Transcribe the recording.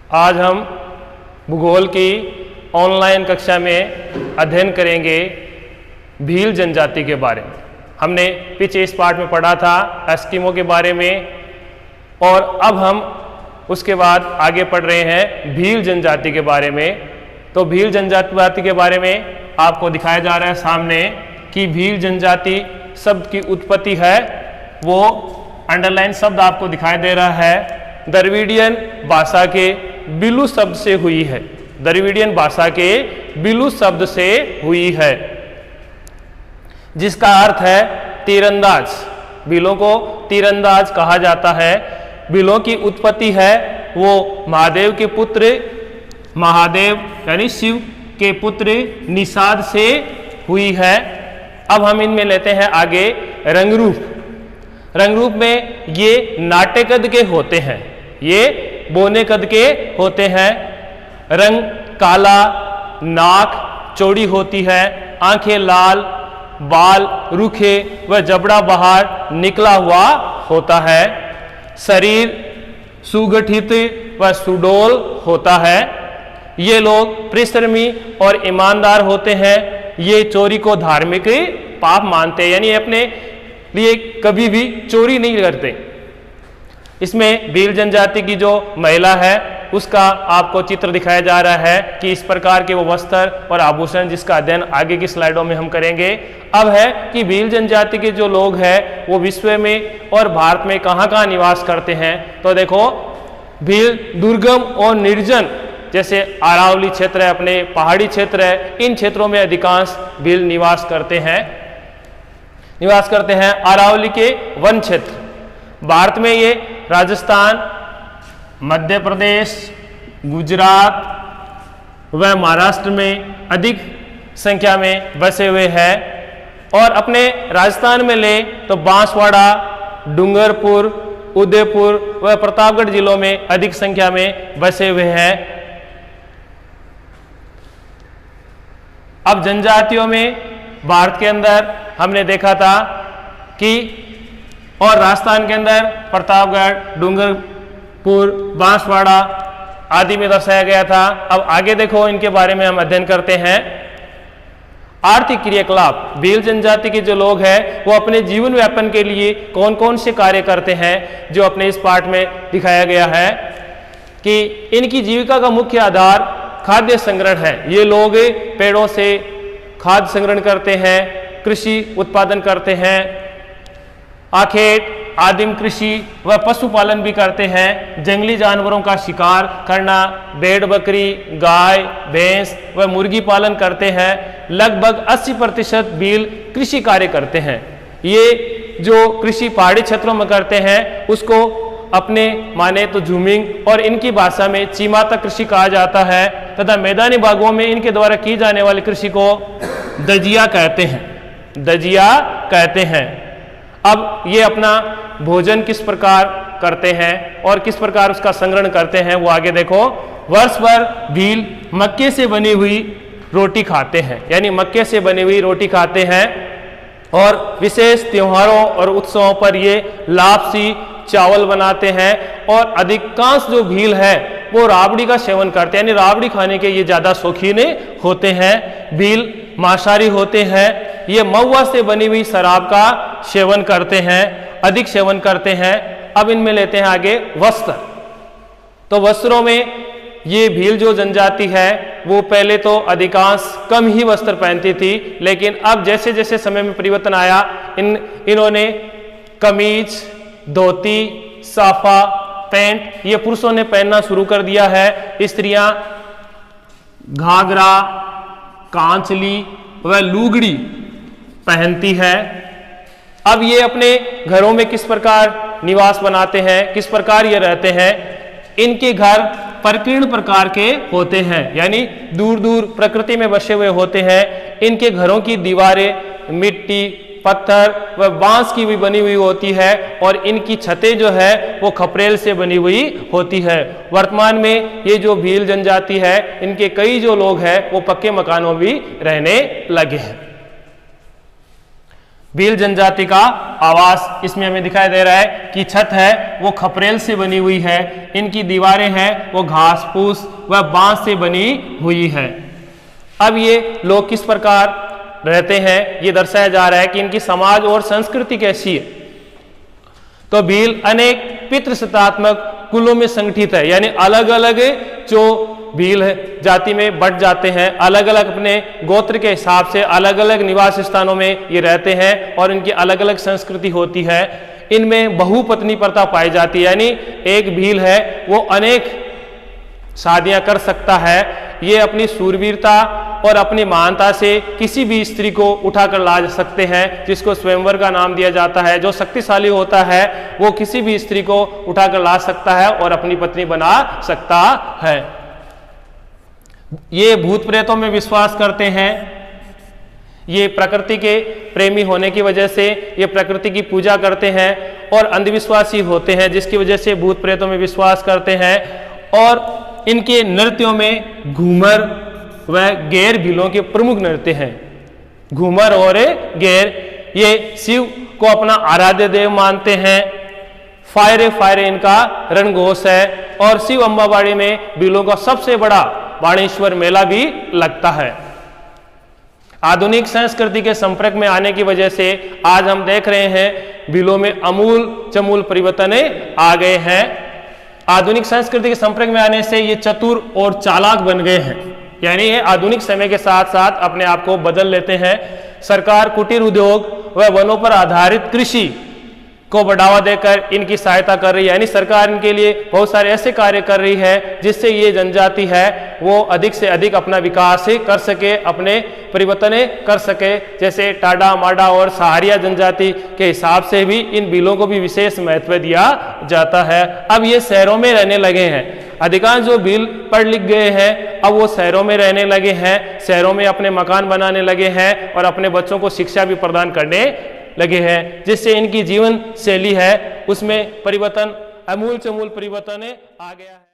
आज हम भूगोल की ऑनलाइन कक्षा में अध्ययन करेंगे भील जनजाति के बारे में। हमने पीछे इस पार्ट में पढ़ा था एस्किमो के बारे में और अब हम उसके बाद आगे पढ़ रहे हैं भील जनजाति के बारे में। तो भील जनजाति के बारे में आपको दिखाया जा रहा है सामने कि भील जनजाति शब्द की उत्पत्ति है, वो अंडरलाइन शब्द आपको दिखाई दे रहा है, द्रविडियन भाषा के बिलु शब्द से हुई है। द्रविडियन भाषा के बिलु शब्द से हुई है जिसका अर्थ है तीरंदाज। भीलों को तीरंदाज कहा जाता है। भीलों की उत्पत्ति है वो महादेव के पुत्र महादेव यानी शिव के पुत्र निषाद से हुई है। अब हम इनमें लेते हैं आगे रंगरूप। रंगरूप में ये नाटे कद के होते हैं, ये बोने कद के होते हैं। रंग काला, नाक चौड़ी होती है, आंखें लाल, बाल रूखे व जबड़ा बाहर निकला हुआ होता है। शरीर सुगठित व सुडौल होता है। ये लोग परिश्रमी और ईमानदार होते हैं। ये चोरी को धार्मिक पाप मानते हैं, यानी अपने लिए कभी भी चोरी नहीं करते। इसमें भील जनजाति की जो महिला है उसका आपको चित्र दिखाया जा रहा है कि इस प्रकार के वो वस्त्र और आभूषण, जिसका अध्ययन आगे की स्लाइडों में हम करेंगे। अब है कि भील जनजाति के जो लोग हैं वो विश्व में और भारत में कहाँ कहाँ निवास करते हैं। तो देखो, भील दुर्गम और निर्जन जैसे अरावली क्षेत्र है, अपने पहाड़ी क्षेत्र है, इन क्षेत्रों में अधिकांश भील निवास करते हैं। अरावली के वन क्षेत्र, भारत में ये राजस्थान, मध्य प्रदेश, गुजरात व महाराष्ट्र में अधिक संख्या में बसे हुए हैं। और अपने राजस्थान में ले तो बांसवाड़ा, डूंगरपुर, उदयपुर व प्रतापगढ़ जिलों में अधिक संख्या में बसे हुए हैं। अब जनजातियों में भारत के अंदर हमने देखा था कि और राजस्थान के अंदर प्रतापगढ़, डूंगरपुर, बांसवाड़ा आदि में दर्शाया गया था। अब आगे देखो, इनके बारे में हम अध्ययन करते हैं। आर्थिक क्रियाकलाप, भील जनजाति के जो लोग हैं वो अपने जीवन यापन के लिए कौन कौन से कार्य करते हैं, जो अपने इस पाठ में दिखाया गया है कि इनकी जीविका का मुख्य आधार खाद्य संग्रहण है। ये लोग पेड़ों से खाद्य संग्रहण करते हैं, कृषि उत्पादन करते हैं, आखेट, आदिम कृषि व पशुपालन भी करते हैं। जंगली जानवरों का शिकार करना, भेड़ बकरी, गाय भैंस व मुर्गी पालन करते हैं। लगभग 80% भील कृषि कार्य करते हैं। ये जो कृषि पहाड़ी क्षेत्रों में करते हैं उसको अपने माने तो झूमिंग और इनकी भाषा में चीमाता कृषि कहा जाता है, तथा मैदानी भागों में इनके द्वारा की जाने वाली कृषि को दजिया कहते हैं। अब ये अपना भोजन किस प्रकार करते हैं और किस प्रकार उसका संग्रहण करते हैं वो आगे देखो। वर्ष भर भील मक्के से बनी हुई रोटी खाते हैं, यानी मक्के से बनी हुई रोटी खाते हैं। और विशेष त्योहारों और उत्सवों पर ये लापसी चावल बनाते हैं। और अधिकांश जो भील है वो राबड़ी का सेवन करते हैं, यानी राबड़ी खाने के ये ज़्यादा शौकीन होते हैं। भील मांसाहारी होते हैं। ये महुआ से बनी हुई शराब का सेवन करते हैं, अधिक सेवन करते हैं। अब इनमें लेते हैं आगे वस्त्र। तो वस्त्रों में ये भील जो जनजाति है वो पहले तो अधिकांश कम ही वस्त्र पहनती थी, लेकिन अब जैसे जैसे समय में परिवर्तन आया इन्होंने कमीज, धोती, साफा, पैंट ये पुरुषों ने पहनना शुरू कर दिया है। स्त्रियां घाघरा, कांचली व लुगड़ी पहनती है। अब ये अपने घरों में किस प्रकार निवास बनाते हैं, किस प्रकार ये रहते हैं। इनके घर प्रकीर्ण प्रकार के होते हैं, यानी दूर दूर प्रकृति में बसे हुए होते हैं। इनके घरों की दीवारें मिट्टी, पत्थर व बांस की भी बनी हुई होती है और इनकी छतें जो है वो खपरेल से बनी हुई होती है। वर्तमान में ये जो भील जनजाति है इनके कई जो लोग हैं वो पक्के मकानों में भी रहने लगे हैं। भील जनजाति का आवास इसमें हमें दिखाई दे रहा है कि छत है वो खपरेल से बनी हुई है, इनकी दीवारें हैं वो घास फूस व बांस से बनी हुई है। अब ये लोग किस प्रकार रहते हैं ये दर्शाया जा रहा है कि इनकी समाज और संस्कृति कैसी है। तो भील अनेक पितृसत्तात्मक कुलों में संगठित है, यानी अलग अलग जो भील जाति में बट जाते हैं, अलग अलग अपने गोत्र के हिसाब से अलग अलग निवास स्थानों में ये रहते हैं और इनकी अलग अलग संस्कृति होती है। इनमें बहुपत्नी प्रथा पाई जाती है, यानी एक भील है वो अनेक शादियां कर सकता है। ये अपनी सूरवीरता और अपनी महानता से किसी भी स्त्री को उठाकर ला सकते हैं, जिसको स्वयंवर का नाम दिया जाता है। जो शक्तिशाली होता है वो किसी भी स्त्री को उठाकर ला सकता है और अपनी पत्नी बना सकता है। ये भूत प्रेतों में विश्वास करते हैं। ये प्रकृति के प्रेमी होने की वजह से ये प्रकृति की पूजा करते हैं और अंधविश्वासी होते हैं, जिसकी वजह से भूत प्रेतों में विश्वास करते हैं। और इनके नृत्यों में घूमर व गैर भीलों के प्रमुख नृत्य हैं। घूमर और गैर ये शिव को अपना आराध्य देव मानते हैं। फायरे फायरे इनका रणघोष है और शिव अम्बाबाड़ी में भीलों का सबसे बड़ा बाणेश्वर मेला भी लगता है। आधुनिक संस्कृति के संपर्क में आने की वजह से आज हम देख रहे हैं भीलों में अमूल चमूल परिवर्तन आ गए हैं। आधुनिक संस्कृति के संपर्क में आने से ये चतुर और चालाक बन गए हैं, यानी ये आधुनिक समय के साथ साथ अपने आप को बदल लेते हैं। सरकार कुटीर उद्योग व वनों पर आधारित कृषि को बढ़ावा देकर इनकी सहायता कर रही है, यानी सरकार इनके लिए बहुत सारे ऐसे कार्य कर रही है जिससे ये जनजाति है वो अधिक से अधिक अपना विकास कर सके, अपने परिवर्तन कर सके। जैसे टाडा माडा और सहारिया जनजाति के हिसाब से भी इन भीलों को भी विशेष महत्व दिया जाता है। अब ये शहरों में रहने लगे हैं। अधिकांश जो भील पढ़ लिख गए हैं अब वो शहरों में रहने लगे हैं, शहरों में अपने मकान बनाने लगे हैं और अपने बच्चों को शिक्षा भी प्रदान करने लगे हैं, जिससे इनकी जीवन शैली है उसमें परिवर्तन, अमूल चमूल परिवर्तन आ गया है।